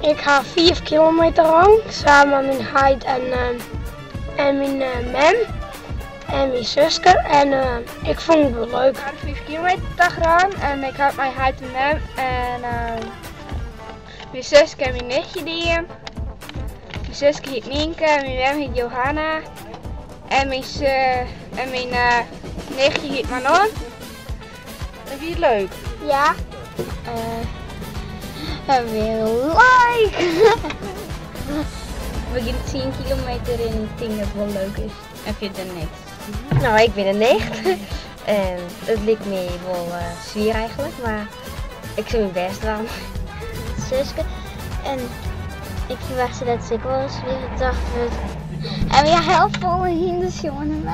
Ik ga 4 kilometer lang, samen met mijn Heid en mijn mem en mijn zusje. En ik vond het wel leuk. Ik heb 5 kilometer gedaan en ik had mijn Heid en mem en mijn zusje en mijn nichtje die. Mijn zusje heet Nienke en mijn mem heet Johanna. En mijn nichtje heet Manon. Vind je het leuk? Ja. Weer like. We gaan 10 kilometer en ik denk dat het wel leuk is. En vind er niks. Nou, ik ben een nicht. En het lijkt me wel zwier eigenlijk, maar ik doe mijn best wel. Suske. En ik verwachtte dat ze ook wel eens weer dacht. En we hebben heel veel hinders, jongen.